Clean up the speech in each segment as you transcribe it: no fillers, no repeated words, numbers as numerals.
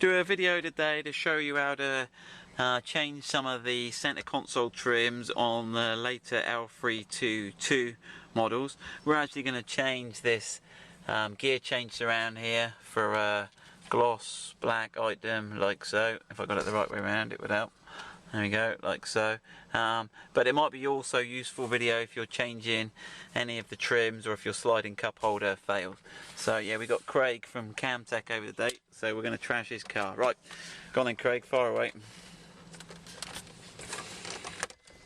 do a video today to show you how to change some of the center console trims on the later L322 models. We're actually going to change this gear change surround here for a gloss black item like so. If I got it the right way around it would help. There we go, like so. But it might be also useful video if you're changing any of the trims or if your sliding cup holder fails. So yeah, we got Craig from Camtech over the day, so we're going to trash his car. Right, go on then Craig, fire away.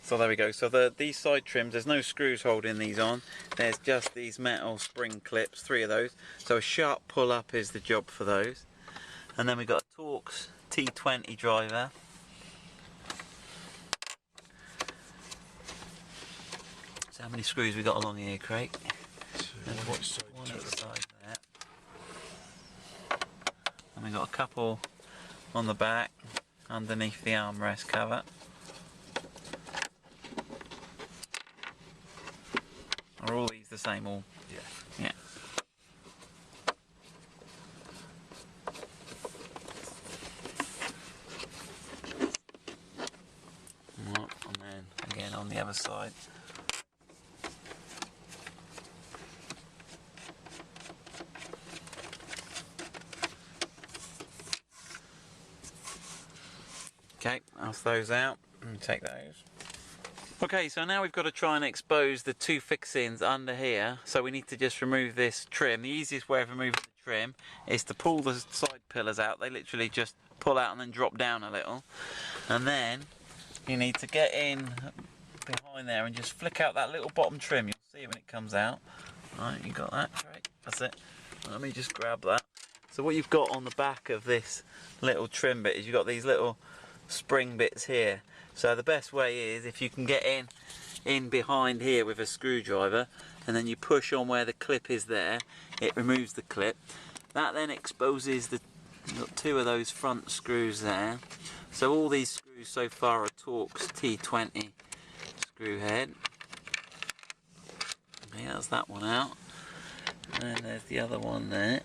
So there we go. So these side trims, there's no screws holding these on. There's just these metal spring clips, 3 of those. So a sharp pull up is the job for those. And then we've got a Torx T20 driver. So how many screws we got along here, Craig? One each side there. And we've got a couple on the back underneath the armrest cover. Are all these the same? All? Yeah. And then again on the other side. Okay, I'll throw those out and take those. Okay, so now we've got to try and expose the 2 fixings under here. So we need to just remove this trim. The easiest way of removing the trim is to pull the side pillars out. They literally just pull out and then drop down a little. And then you need to get in behind there and just flick out that little bottom trim. You'll see it when it comes out. Right, you got that? Right, that's it. Let me just grab that. So what you've got on the back of this little trim bit is you've got these little spring bits here. So the best way is if you can get in behind here with a screwdriver and then you push on where the clip is there, it removes the clip. That then exposes the 2 of those front screws there. So all these screws so far are Torx T20 screw head. Okay, that's that one out. And then there's the other one there.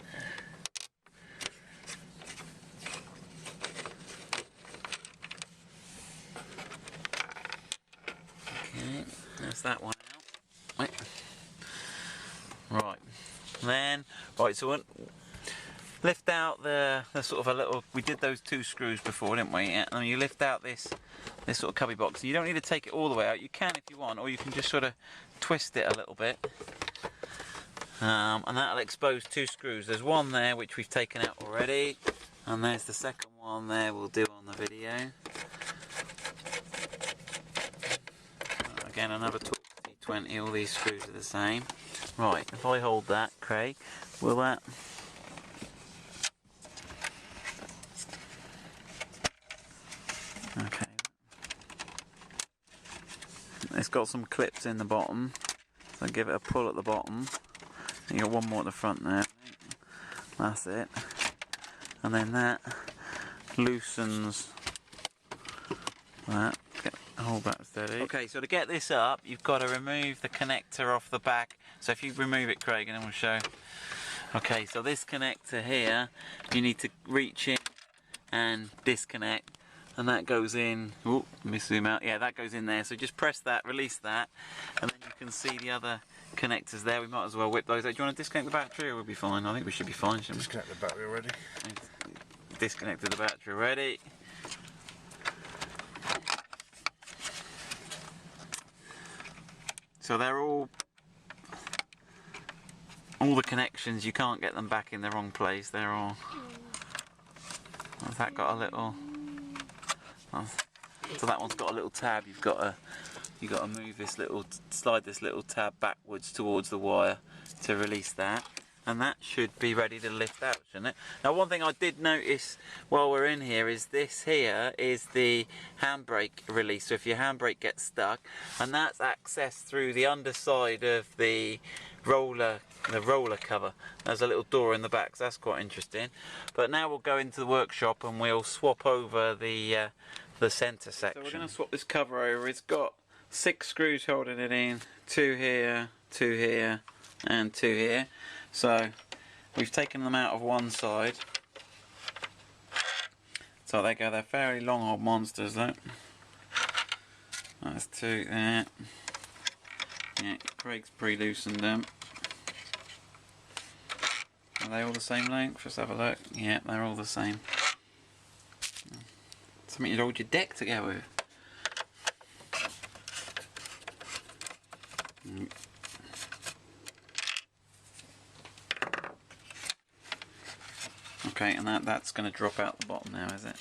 Okay, there's that one out. Right. Then, right, so lift out the sort of a little, we did those 2 screws before, didn't we? Yeah. And you lift out this sort of cubby box. You don't need to take it all the way out. You can if you want, or you can just sort of twist it a little bit. And that'll expose 2 screws. There's one there which we've taken out already, and there's the second one there we'll do on the video. Again, another Torx T20, all these screws are the same. Right, if I hold that, Craig, will that... Okay. It's got some clips in the bottom, so give it a pull at the bottom. You got one more at the front there. That's it. And then that loosens that. Hold that steady. Okay, so to get this up, you've got to remove the connector off the back. So if you remove it, Craig, and then we'll show. Okay, so this connector here, you need to reach in and disconnect. And that goes in, oh, let me zoom out, yeah, that goes in there. So just press that, release that, and then you can see the other connectors there. We might as well whip those out. Do you want to disconnect the battery or we'll be fine? I think we should be fine, shouldn't we? Disconnect the battery already. Disconnected the battery already. So they're all the connections, you can't get them back in the wrong place. They're all, has that got a little, so that one's got a little tab. You've got to move this little, slide this little tab backwards towards the wire to release that, and that should be ready to lift out, shouldn't it? Now, one thing I did notice while we're in here is this here is the handbrake release. So if your handbrake gets stuck, and that's accessed through the underside of the roller cover. There's a little door in the back, so that's quite interesting. But now we'll go into the workshop and we'll swap over the center section. So we're going to swap this cover over. It's got 6 screws holding it in, 2 here, 2 here, and 2 here. So we've taken them out of one side So they go, they're fairly long old monsters though. That's 2 there. Yeah, Craig's pre-loosened them. Are they all the same length? Let's have a look. Yeah, they're all the same. Something you'd hold your deck together with. Okay, and that's going to drop out the bottom now, is it?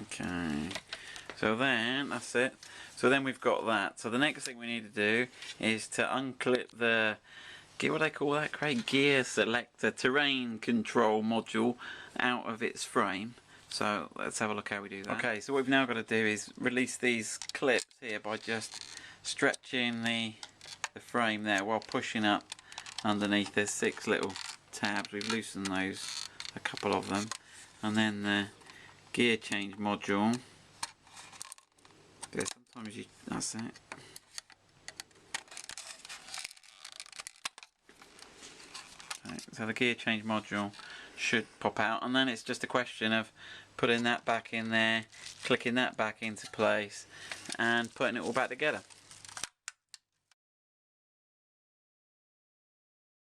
Okay, so then that's it. So then we've got that. So the next thing we need to do is to unclip the gear, what do they call that, Craig? Gear selector terrain control module out of its frame. So let's have a look how we do that. Okay, so what we've now got to do is release these clips here by just stretching the frame there while pushing up underneath. There's 6 little tabs. We've loosened those, a couple of them, and then the gear change module. Yeah, sometimes you, that's it. So the gear change module should pop out, and then it's just a question of putting that back in there, clicking that back into place, and putting it all back together.